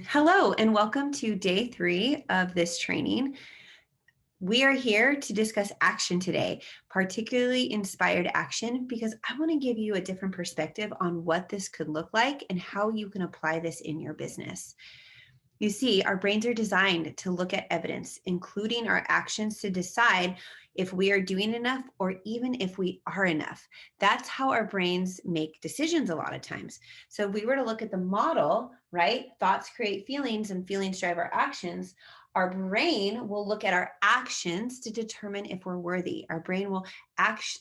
Hello, and welcome to day 3 of this training. We are here to discuss action today, particularly inspired action, because I want to give you a different perspective on what this could look like and how you can apply this in your business. You see, our brains are designed to look at evidence, including our actions, to decide if we are doing enough or even if we are enough. That's how our brains make decisions a lot of times. So if we were to look at the model, right? Thoughts create feelings and feelings drive our actions. Our brain will look at our actions to determine if we're worthy. Our brain will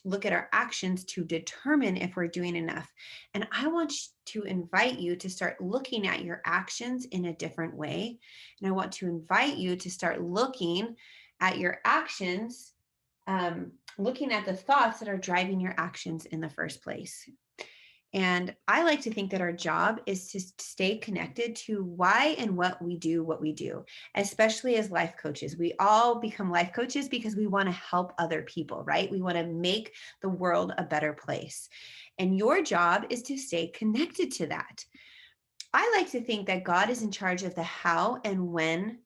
look at our actions to determine if we're doing enough. And I want to invite you to start looking at your actions in a different way. And I want to invite you to start looking at your actions, looking at the thoughts that are driving your actions in the first place. And I like to think that our job is to stay connected to why and what we do, especially as life coaches. We all become life coaches because we want to help other people, right? We want to make the world a better place. And your job is to stay connected to that. I like to think that God is in charge of the how and when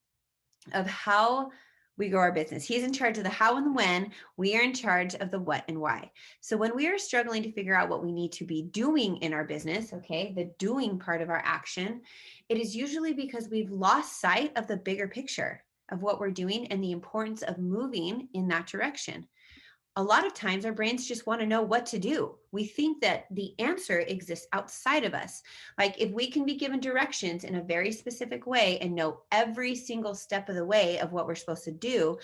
of how we grow our business. He's in charge of the how and the when. We are in charge of the what and why. So when we are struggling to figure out what we need to be doing in our business, okay, the doing part of our action, it is usually because we've lost sight of the bigger picture of what we're doing and the importance of moving in that direction. A lot of times our brains just want to know what to do. We think that the answer exists outside of us. Like if we can be given directions in a very specific way and know every single step of the way of what we're supposed to do,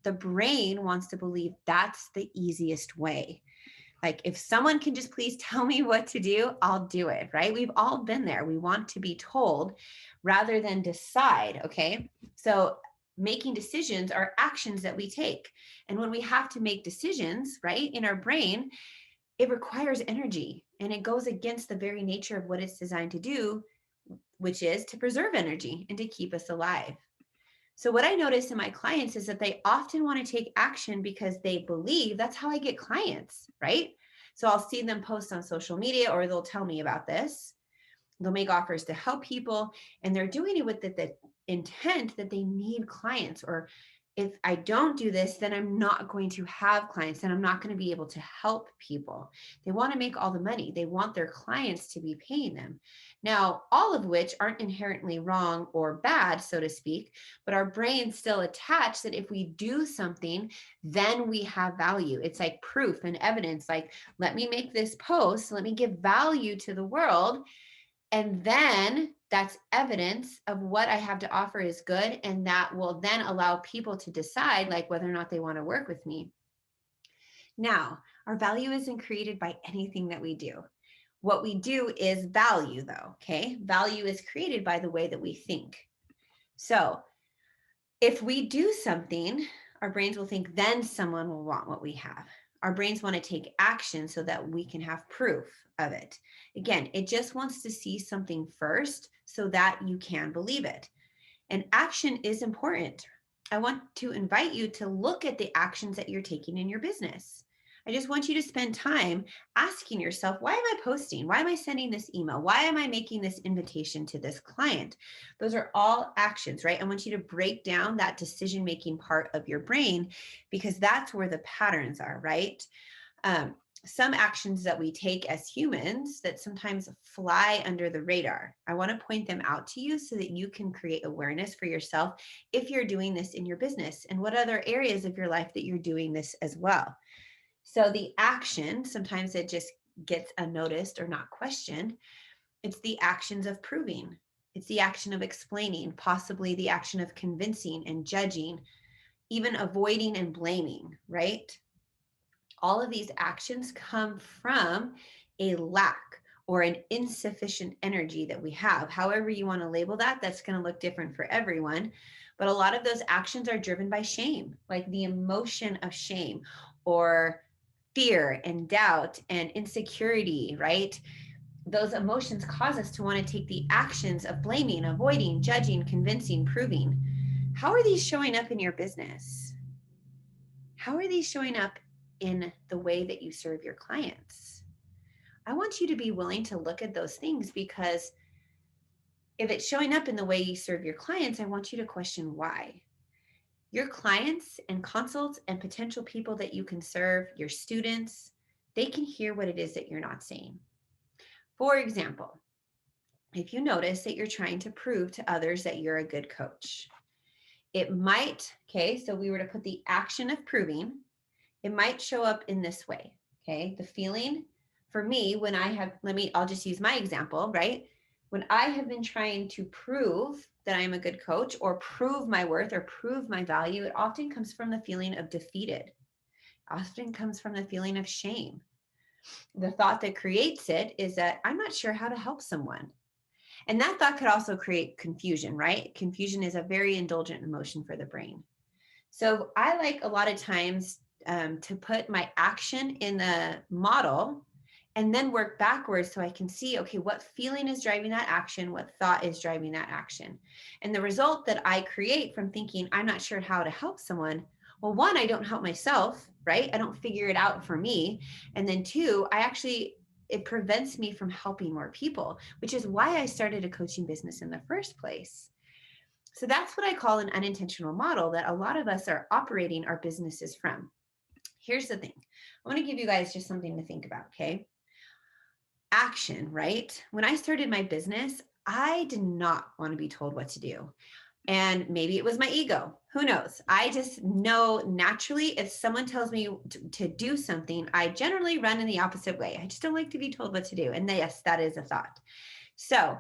the brain wants to believe that's the easiest way. Like if someone can just please tell me what to do, I'll do it, right? We've all been there. We want to be told rather than decide, okay? So making decisions are actions that we take. And when we have to make decisions, right, in our brain, it requires energy and it goes against the very nature of what it's designed to do, which is to preserve energy and to keep us alive. So, what I notice in my clients is that they often want to take action because they believe that's how I get clients, right? So, I'll see them post on social media or they'll tell me about this. They'll make offers to help people, and they're doing it with the intent that they need clients, or if I don't do this, then I'm not going to have clients and I'm not going to be able to help people. They want to make all the money. They want their clients to be paying them. Now, all of which aren't inherently wrong or bad, so to speak, but our brains still attach that if we do something, then we have value. It's like proof and evidence. Like, let me make this post, let me give value to the world. And then that's evidence of what I have to offer is good. And that will then allow people to decide like whether or not they want to work with me. Now, our value isn't created by anything that we do. What we do is value, though. Okay. Value is created by the way that we think. So if we do something, our brains will think then someone will want what we have. Our brains want to take action so that we can have proof of it. Again, it just wants to see something first so that you can believe it. And action is important. I want to invite you to look at the actions that you're taking in your business. I just want you to spend time asking yourself, why am I posting? Why am I sending this email? Why am I making this invitation to this client? Those are all actions, right? I want you to break down that decision-making part of your brain because that's where the patterns are, right? Some actions that we take as humans that sometimes fly under the radar. I want to point them out to you so that you can create awareness for yourself if you're doing this in your business and what other areas of your life that you're doing this as well. So the action, sometimes it just gets unnoticed or not questioned. It's the actions of proving. It's the action of explaining, possibly the action of convincing and judging, even avoiding and blaming, right? All of these actions come from a lack or an insufficient energy that we have. However you want to label that, that's going to look different for everyone. But a lot of those actions are driven by shame, like the emotion of shame or fear and doubt and insecurity, right? Those emotions cause us to want to take the actions of blaming, avoiding, judging, convincing, proving. How are these showing up in your business? How are these showing up in the way that you serve your clients? I want you to be willing to look at those things because If it's showing up in the way you serve your clients, I want you to question why. Your clients and consults and potential people that you can serve, your students, they can hear what it is that you're not saying. For example, if you notice that you're trying to prove to others that you're a good coach, it might, okay, so we were to put the action of proving, it might show up in this way, okay? The feeling for me when I have, I'll just use my example, right? When I have been trying to prove that I'm a good coach or prove my worth or prove my value, it often comes from the feeling of defeated. It often comes from the feeling of shame. The thought that creates it is that I'm not sure how to help someone. And that thought could also create confusion, right? Confusion is a very indulgent emotion for the brain. So I like a lot of times to put my action in the model and then work backwards so I can see, okay, what feeling is driving that action? What thought is driving that action? And the result that I create from thinking, I'm not sure how to help someone. Well, one, I don't help myself, right? I don't figure it out for me. And then two, it prevents me from helping more people, which is why I started a coaching business in the first place. So that's what I call an unintentional model that a lot of us are operating our businesses from. Here's the thing. I want to give you guys just something to think about, okay? Action, right? When I started my business, I did not want to be told what to do. And maybe it was my ego. Who knows? I just know naturally if someone tells me to do something, I generally run in the opposite way. I just don't like to be told what to do. And yes, that is a thought. So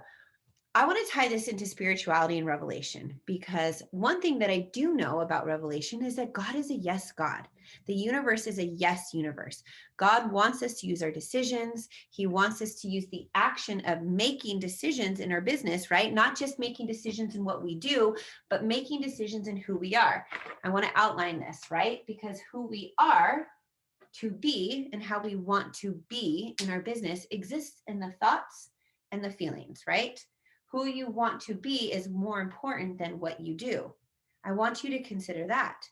I want to tie this into spirituality and revelation because one thing that I do know about revelation is that God is a yes God. The universe is a yes universe. God wants us to use our decisions. He wants us to use the action of making decisions in our business, right? Not just making decisions in what we do, but making decisions in who we are. I want to outline this, right? Because who we are to be and how we want to be in our business exists in the thoughts and the feelings, right? Who you want to be is more important than what you do. I want you to consider that.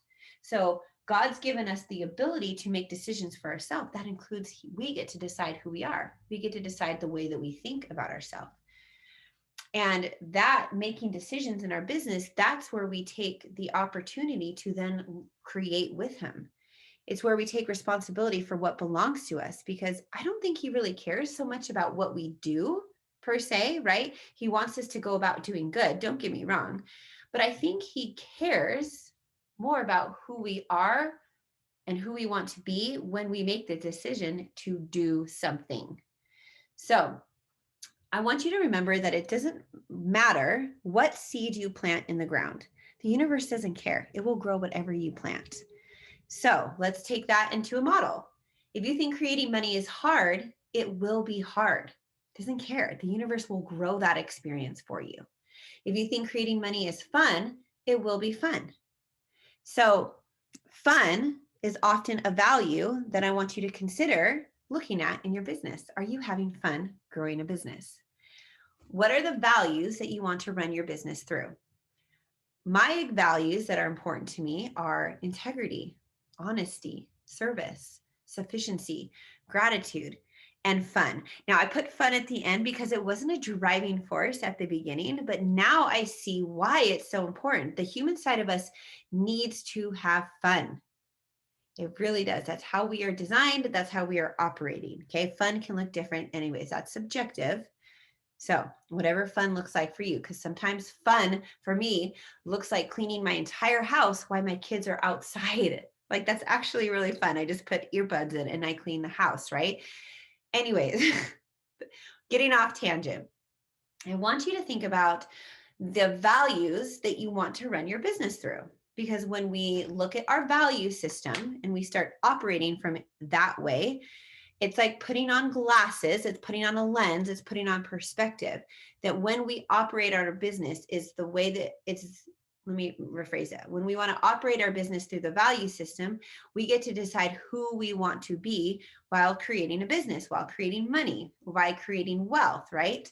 So God's given us the ability to make decisions for ourselves. That includes we get to decide who we are. We get to decide the way that we think about ourselves. And that making decisions in our business, that's where we take the opportunity to then create with him. It's where we take responsibility for what belongs to us because I don't think he really cares so much about what we do per se, right? He wants us to go about doing good. Don't get me wrong. But I think he cares more about who we are and who we want to be when we make the decision to do something. So I want you to remember that it doesn't matter what seed you plant in the ground. The universe doesn't care. It will grow whatever you plant. So let's take that into a model. If you think creating money is hard, it will be hard. It doesn't care. The universe will grow that experience for you. If you think creating money is fun, it will be fun. So fun is often a value that I want you to consider looking at in your business. Are you having fun growing a business? What are the values that you want to run your business through? My values that are important to me are integrity, honesty, service, sufficiency, gratitude, and fun. Now, I put fun at the end because it wasn't a driving force at the beginning, but now I see why it's so important. The human side of us needs to have fun. It really does. That's how we are designed. That's how we are operating. Okay. Fun can look different, anyways. That's subjective. So, whatever fun looks like for you, because sometimes fun for me looks like cleaning my entire house while my kids are outside. Like, that's actually really fun. I just put earbuds in and I clean the house, right? Anyways, getting off tangent, I want you to think about the values that you want to run your business through. Because when we look at our value system and we start operating from that way, it's like putting on glasses, it's putting on a lens, it's putting on perspective. That when we operate our business is the way that let me rephrase that. When we want to operate our business through the value system, we get to decide who we want to be while creating a business, while creating money, while creating wealth, right?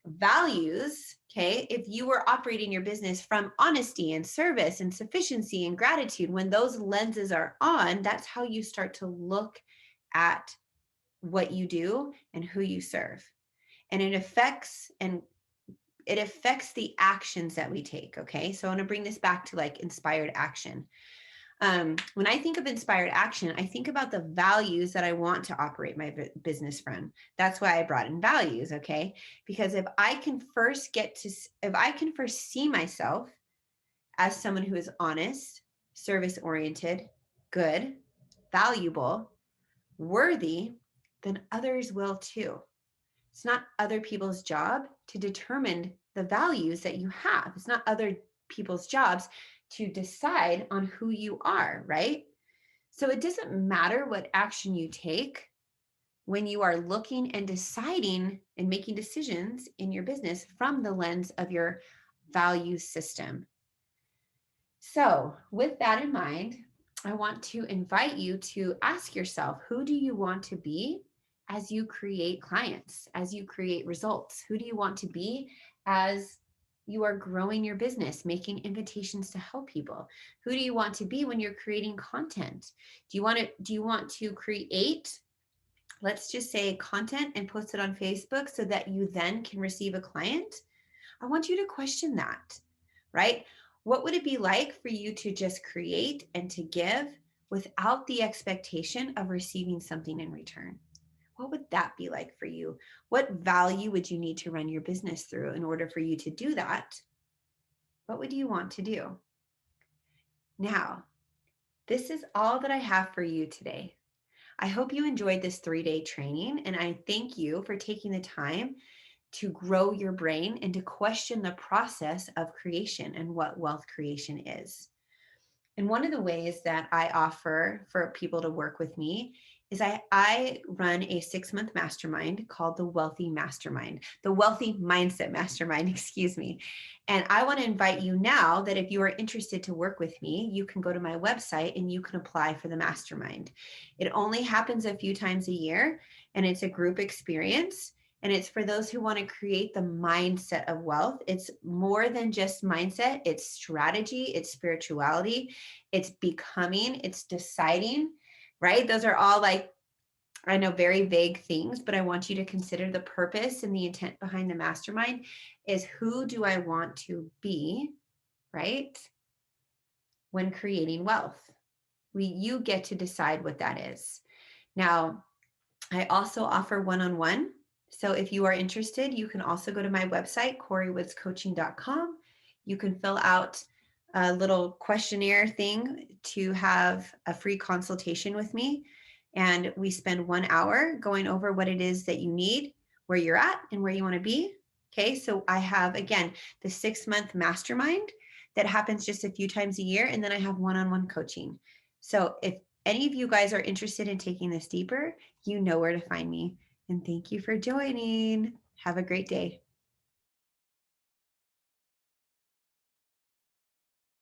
Values, okay, if you were operating your business from honesty and service and sufficiency and gratitude, when those lenses are on, that's how you start to look at what you do and who you serve. And it affects and it affects the actions that we take. Okay. So I want to bring this back to like inspired action. When I think of inspired action, I think about the values that I want to operate my business from. That's why I brought in values. Okay. Because if I can first see myself as someone who is honest, service oriented, good, valuable, worthy, then others will too. It's not other people's job to determine the values that you have. It's not other people's jobs to decide on who you are, right? So it doesn't matter what action you take when you are looking and deciding and making decisions in your business from the lens of your value system. So, with that in mind, I want to invite you to ask yourself, who do you want to be as you create clients, as you create results? Who do you want to be as you are growing your business, making invitations to help people? Who do you want to be when you're creating content? Do you want to create, let's just say, content and post it on Facebook so that you then can receive a client? I want you to question that, right? What would it be like for you to just create and to give without the expectation of receiving something in return? What would that be like for you? What value would you need to run your business through in order for you to do that? What would you want to do? Now, this is all that I have for you today. I hope you enjoyed this 3-day training, and I thank you for taking the time to grow your brain and to question the process of creation and what wealth creation is. And one of the ways that I offer for people to work with me is I run a 6-month mastermind called the Wealthy Mastermind, the Wealthy Mindset Mastermind, excuse me. And I want to invite you now that if you are interested to work with me, you can go to my website and you can apply for the mastermind. It only happens a few times a year, and it's a group experience. And it's for those who want to create the mindset of wealth. It's more than just mindset, it's strategy, it's spirituality, it's becoming, it's deciding, right? Those are all, like, I know, very vague things, but I want you to consider the purpose and the intent behind the mastermind is, who do I want to be, right? When creating wealth. You get to decide what that is. Now, I also offer one-on-one. So if you are interested, you can also go to my website, CoreyWoodsCoaching.com. You can fill out a little questionnaire thing to have a free consultation with me. And we spend 1 hour going over what it is that you need, where you're at, and where you want to be. Okay, so I have, again, the 6-month mastermind that happens just a few times a year. And then I have one-on-one coaching. So if any of you guys are interested in taking this deeper, you know where to find me. And thank you for joining. Have a great day.